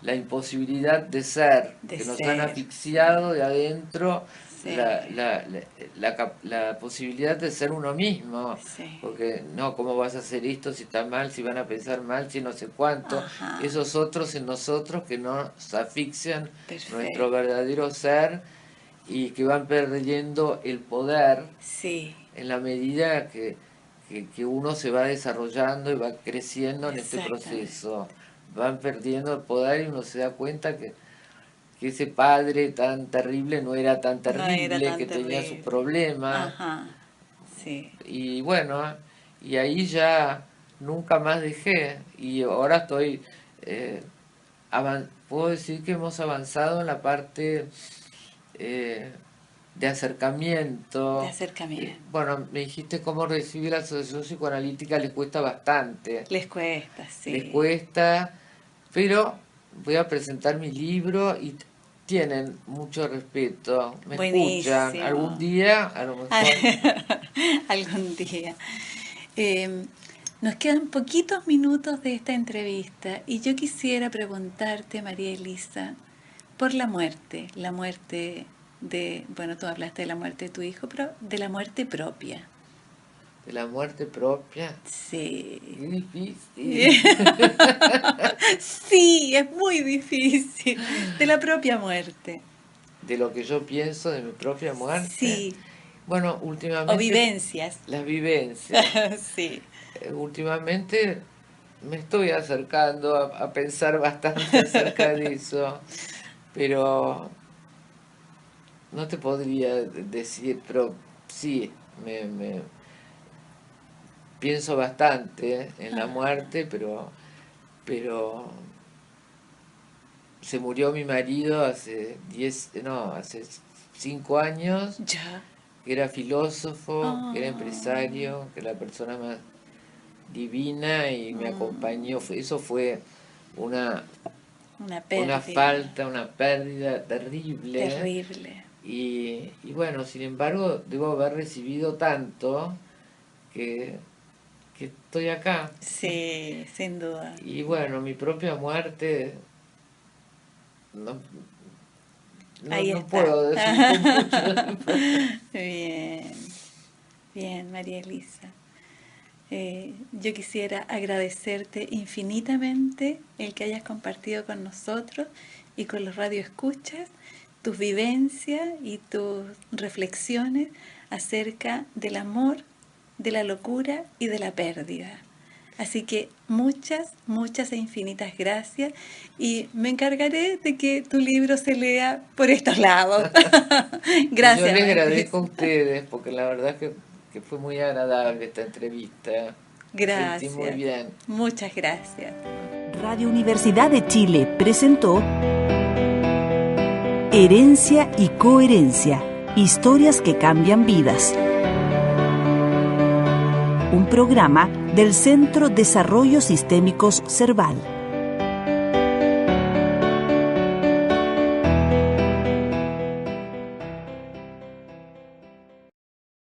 la imposibilidad de ser, que nos han asfixiado de adentro. Sí. La posibilidad de ser uno mismo, sí. Porque no, ¿cómo vas a hacer esto si está mal, si van a pensar mal, si no sé cuánto? Ajá. Esos otros en nosotros que nos asfixian. Perfecto. Nuestro verdadero ser y que van perdiendo el poder, sí. En la medida que uno se va desarrollando y va creciendo en este proceso. Van perdiendo el poder y uno se da cuenta que ese padre tan terrible no era tan terrible, que tenía sus problemas. Ajá. Sí. Y bueno, y ahí ya nunca más dejé. Y ahora estoy, puedo decir que hemos avanzado en la parte de acercamiento. De acercamiento. Bueno, me dijiste cómo recibir la asociación psicoanalítica, les cuesta bastante. Les cuesta, sí. Les cuesta, pero voy a presentar mi libro y tienen mucho respeto, me escuchan, algún día, a lo mejor. Algún día. Nos quedan poquitos minutos de esta entrevista y yo quisiera preguntarte, María Elisa, por la muerte bueno, tú hablaste de la muerte de tu hijo, pero de la muerte propia. ¿De la muerte propia? Sí. Qué difícil. Sí, es muy difícil. De la propia muerte. ¿De lo que yo pienso de mi propia muerte? Sí. Bueno, últimamente... O vivencias. Las vivencias. Sí. Últimamente me estoy acercando a pensar bastante acerca de eso, pero no te podría decir, pero sí, me pienso bastante en la muerte, pero se murió mi marido hace 5 años, ya. Que era filósofo, que era empresario, que era la persona más divina y me acompañó. Eso fue una una falta, una pérdida terrible. Terrible. Y bueno, sin embargo, debo haber recibido tanto que estoy acá. Sí, sin duda. Y bueno, mi propia muerte no puedo decir mucho. Bien, María Elisa. Yo quisiera agradecerte infinitamente el que hayas compartido con nosotros y con los radioescuchas tus vivencias y tus reflexiones acerca del amor, de la locura y de la pérdida. Así que muchas, muchas e infinitas gracias, y me encargaré de que tu libro se lea por estos lados. Gracias. Yo les agradezco a ustedes, porque la verdad que fue muy agradable esta entrevista. Gracias. Me sentí muy bien. Muchas gracias. Radio Universidad de Chile presentó Herencia y Coherencia, historias que cambian vidas. Un programa del Centro Desarrollo Sistémicos Serval.